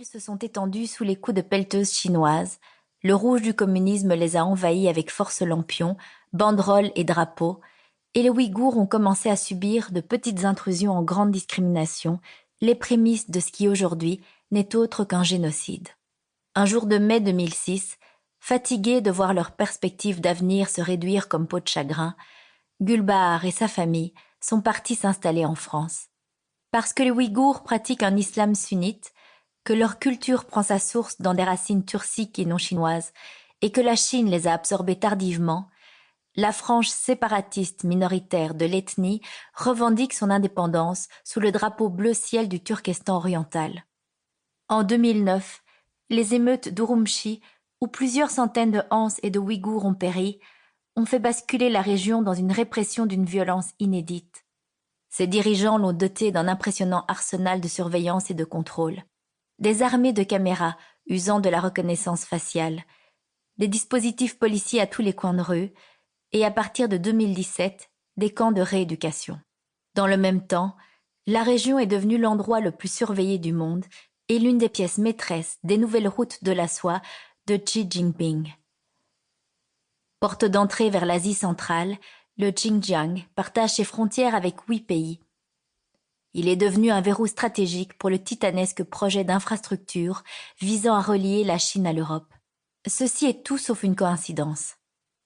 villes se sont étendues sous les coups de pelleteuses chinoises. Le rouge du communisme les a envahies avec force lampions, banderoles et drapeaux, et les Ouïghours ont commencé à subir de petites intrusions en grande discrimination, les prémices de ce qui aujourd'hui n'est autre qu'un génocide. Un jour de mai 2006, fatigués de voir leurs perspectives d'avenir se réduire comme peau de chagrin, Gulbahar et sa famille sont partis s'installer en France. Parce que les Ouïghours pratiquent un islam sunnite, que leur culture prend sa source dans des racines turciques et non chinoises, et que la Chine les a absorbés tardivement, la frange séparatiste minoritaire de l'ethnie revendique son indépendance sous le drapeau bleu ciel du Turkestan oriental. En 2009, les émeutes d'Urumqi, où plusieurs centaines de Hans et de Ouïghours ont péri, ont fait basculer la région dans une répression d'une violence inédite. Ses dirigeants l'ont doté d'un impressionnant arsenal de surveillance et de contrôle. Des armées de caméras usant de la reconnaissance faciale, des dispositifs policiers à tous les coins de rue, et à partir de 2017, des camps de rééducation. Dans le même temps, la région est devenue l'endroit le plus surveillé du monde et l'une des pièces maîtresses des nouvelles routes de la soie de Xi Jinping. Porte d'entrée vers l'Asie centrale, le Xinjiang partage ses frontières avec 8 pays. Il est devenu un verrou stratégique pour le titanesque projet d'infrastructure visant à relier la Chine à l'Europe. Ceci est tout sauf une coïncidence.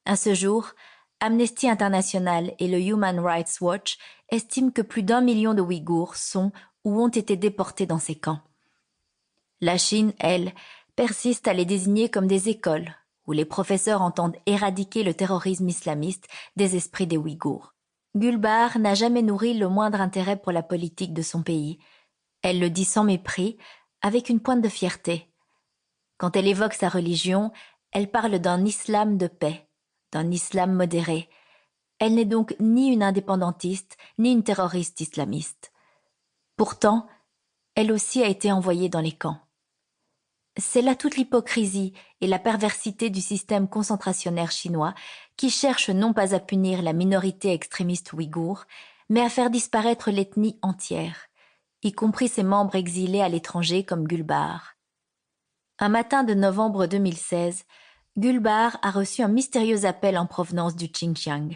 À ce jour, Amnesty International et le Human Rights Watch estiment que plus d'1 million de Ouïghours sont ou ont été déportés dans ces camps. La Chine, elle, persiste à les désigner comme des écoles, où les professeurs entendent éradiquer le terrorisme islamiste des esprits des Ouïghours. Gulbahar n'a jamais nourri le moindre intérêt pour la politique de son pays. Elle le dit sans mépris, avec une pointe de fierté. Quand elle évoque sa religion, elle parle d'un islam de paix, d'un islam modéré. Elle n'est donc ni une indépendantiste, ni une terroriste islamiste. Pourtant, elle aussi a été envoyée dans les camps. C'est là toute l'hypocrisie et la perversité du système concentrationnaire chinois qui cherche non pas à punir la minorité extrémiste ouïghour, mais à faire disparaître l'ethnie entière, y compris ses membres exilés à l'étranger comme Gulbahar. Un matin de novembre 2016, Gulbahar a reçu un mystérieux appel en provenance du Xinjiang.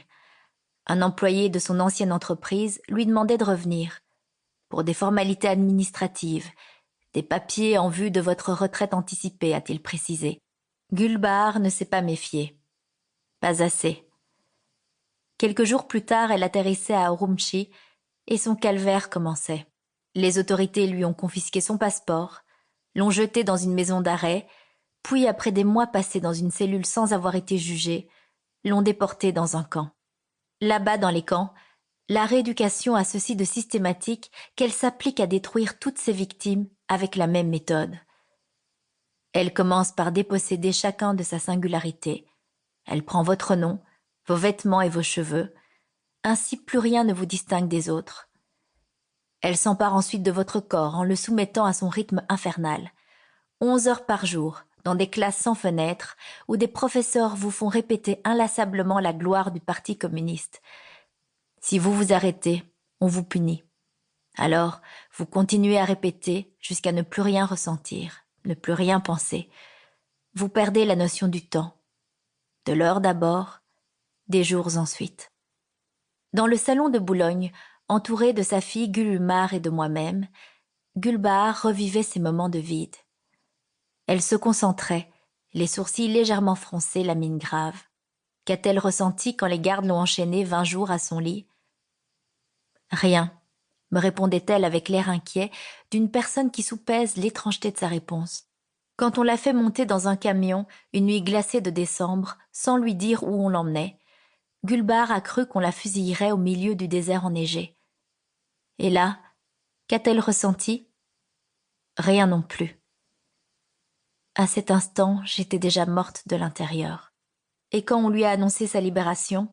Un employé de son ancienne entreprise lui demandait de revenir, pour des formalités administratives, des papiers en vue de votre retraite anticipée, a-t-il précisé. Gulbahar ne s'est pas méfiée. Pas assez. Quelques jours plus tard, elle atterrissait à Urumqi et son calvaire commençait. Les autorités lui ont confisqué son passeport, l'ont jeté dans une maison d'arrêt, puis après des mois passés dans une cellule sans avoir été jugée, l'ont déporté dans un camp. Là-bas dans les camps, la rééducation a ceci de systématique qu'elle s'applique à détruire toutes ses victimes avec la même méthode. Elle commence par déposséder chacun de sa singularité. Elle prend votre nom, vos vêtements et vos cheveux. Ainsi plus rien ne vous distingue des autres. Elle s'empare ensuite de votre corps en le soumettant à son rythme infernal. 11 heures par jour, dans des classes sans fenêtres, où des professeurs vous font répéter inlassablement la gloire du Parti communiste. Si vous vous arrêtez, on vous punit. Alors, vous continuez à répéter jusqu'à ne plus rien ressentir, ne plus rien penser. Vous perdez la notion du temps, de l'heure d'abord, des jours ensuite. Dans le salon de Boulogne, entouré de sa fille Gulumar et de moi-même, Gulbahar revivait ces moments de vide. Elle se concentrait, les sourcils légèrement froncés, la mine grave. Qu'a-t-elle ressenti quand les gardes l'ont enchaînée 20 jours à son lit ? Rien, me répondait-elle avec l'air inquiet d'une personne qui soupèse l'étrangeté de sa réponse. Quand on l'a fait monter dans un camion une nuit glacée de décembre, sans lui dire où on l'emmenait, Gulbahar a cru qu'on la fusillerait au milieu du désert enneigé. Et là, qu'a-t-elle ressenti ? Rien non plus. À cet instant, j'étais déjà morte de l'intérieur. Et quand on lui a annoncé sa libération,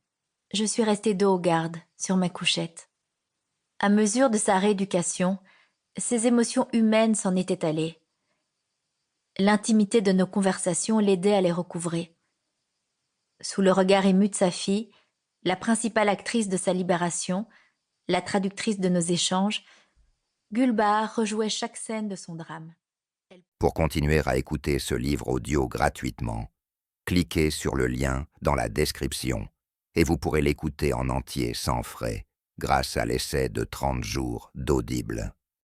je suis restée dos aux gardes, sur ma couchette. À mesure de sa rééducation, ses émotions humaines s'en étaient allées. L'intimité de nos conversations l'aidait à les recouvrer. Sous le regard ému de sa fille, la principale actrice de sa libération, la traductrice de nos échanges, Gulbahar rejouait chaque scène de son drame. Pour continuer à écouter ce livre audio gratuitement, cliquez sur le lien dans la description et vous pourrez l'écouter en entier sans frais grâce à l'essai de 30 jours d'Audible.